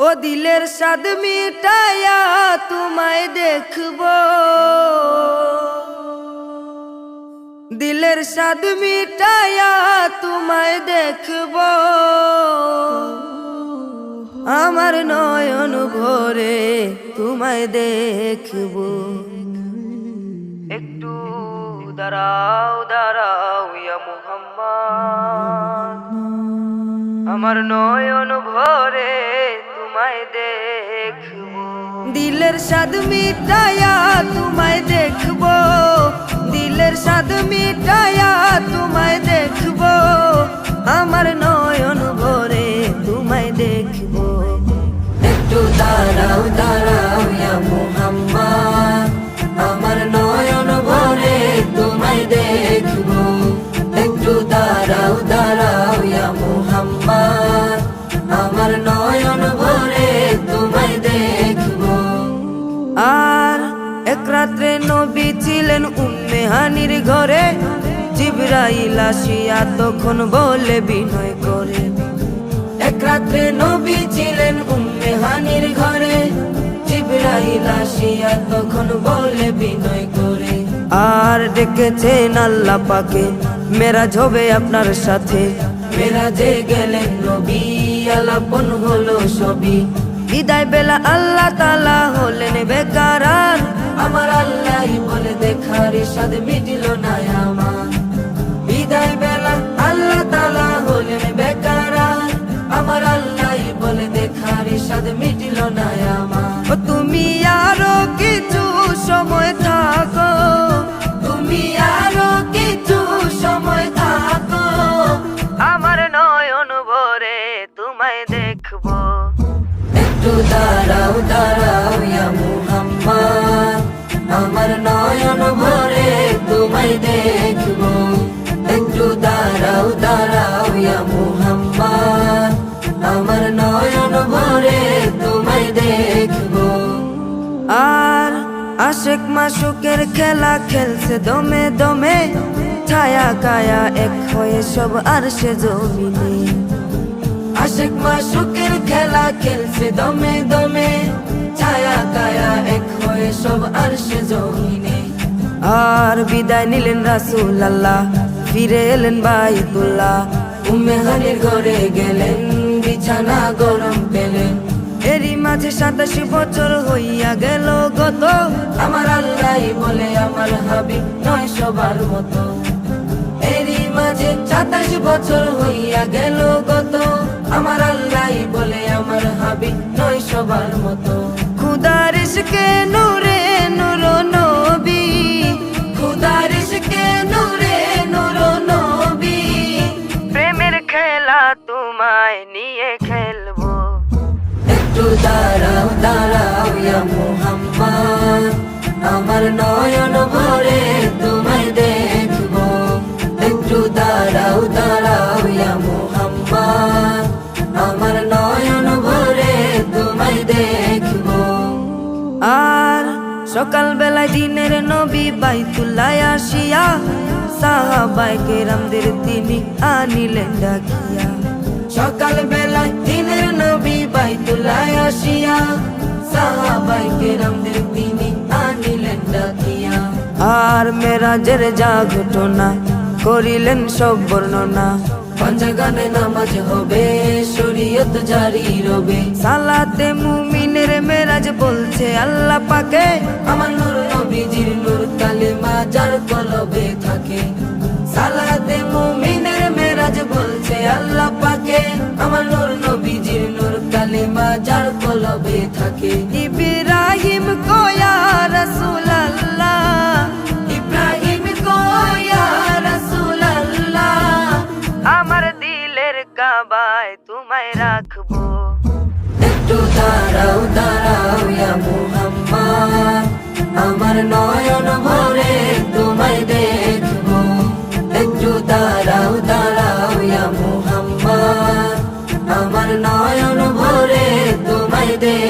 ও দিলের স্বাদ মিটায়া তোমায় দেখবো, দিলের স্বাদ মিটায়া তোমায় দেখবো, আমার নয়ন ভরে তোমায় দেখবো। একটু দাঁড়াও দাঁড়াও ইয়া মুহাম্মদ, আমার নয়ন ভরে তোমায় দেখবো। দিলের স্বাদ মিটায়া তোমায় দেখবো, দিলের স্বাদ মিটায়া তোমায় দেখবো, আমার নয়ন ভরে তোমায় দেখবো। একটু দাঁড়াও দাঁড়াও ইয়া মুহাম্মদ, আমার নয়ন ভরে তোমায় দেখবো। একটু দাঁড়াও দাঁড়াও ইয়া মুহাম্মদ, আমার নয়ন ভরে তোমায় দেখবো। আর এক রাত্রে নবী ছিলেন উম্মে হানির ঘরে, জিবরাইল আসিয়া তখন বলে বিনয় করে। এক রাত্রে নবী ছিলেন উম্মে হানির ঘরে, জিবরাইল আসিয়া তখন বলে বিনয় করে। আর ডেকেছেন আল্লাহ পাকে মেরাজ হবে আপনার সাথে, মেরাজে গেলেন নবী আলাপন হলো সবই। বিদায় বেলা আল্লাহ তাআলা হলেন বেকারার, আমার আল্লাহই বলে দেখার স্বাদ মিটিল না আমার। বিদায় বেলা আল্লাহ তাআলা হলেন বেকারার, আমার আল্লাহই বলে দেখার স্বাদ মিটিল না আমার। তুমি আরো কিছু সময় থাকো, তুমি আরো কিছু সময় থাকো, আমার নয়ন ভরে তোমায় দেখবো। একটু দাঁড়াও দাঁড়াও ইয়া মুহাম্মদ, আমার নয়ন ভরে তোমায় দেখবো। একটু দাঁড়াও দাঁড়াও ইয়া মুহাম্মদ, আমার নয়ন ভরে তোমায় দেখবো। আর আশেক মাশুকের খেলা খেলছে দমে দমে, ছায়া কায়া এক হয়ে সব আরশে জমিনে। আশেক মাশুকের খেলা খেলছে দমে দমে, ছায়া কায়া এক হয়ে সব আরশে জমিনে। আর বিদায় নিলেন রাসূল আল্লাহ, ফিরে এলেন বাইতুল্লাহ, উম্মে হানির ঘরে গেলেন, বিছানা গরম পেলেন। এরই মাঝে 87 বছর হইয়া গেল গত, আমার আল্লাহই বলে আমার হাবিব নয় সবার মতো। এরই মাঝে 27 বছর হইয়া গেল গত, আমার আল্লাহই বলে আমার হাবিব নয় সবার মতো। খুদার ইশকে নূরে নূর নবী, খুদার ইশকে নূরে নূর নবী, প্রেমের খেলা তোমায় নিয়ে খেলবো। একটু দাঁড়াও দাঁড়াও ইয়া মুহাম্মদ, আমার নয়ন ভরে তোমায় দেখবো। একটু দাঁড়াও দাঁড়াও ইয়া মুহাম্মদ, আমার নয়ন ভরে তোমায় দেখবো। আর সকাল বেলায় দিনের নবী বাইতুল্লাহ আসিয়া, সাহাবায়ে কেরামদের তিনি আনিলেন ডাকিয়া। সকাল বেলায় দিনের নবী বাইতুল্লাহ আসিয়া, সাহাবায়ে কেরামদের তিনি আনিলেন ডাকিয়া। আর মেরাজের যা ঘটনা করিলেন সব বর্ণনা, পাঞ্জাগানে নামাজ হবে শরীয়ত জারি রবে। সালাতে মুমিনের মেরাজ বলছে আল্লাহ পাকে, আমার নূর নবীজির নূর কালেমা যার কলবে থাকে। সালাতে মুমিনের মেরাজ বলছে আল্লাহ পাকে, আমার নূর নবীজির নূর কালেমা যার কলবে থাকে। ইব্রাহিম কো ইয়া রাসূলুল্লাহ, ইব্রাহিম কো ইয়া রাসূলুল্লাহ, আমার দিলের কাবায় তোমায় রাখবো। একটু দাঁড়াও দাঁড়াও ইয়া মুহাম্মদ, আমার নয়ন ভরে তোমায় দেখবো। একটু দাঁড়াও দাঁড়াও ইয়া মুহাম্মদ, আমার নয়ন ভরে তোমায় দেখবো।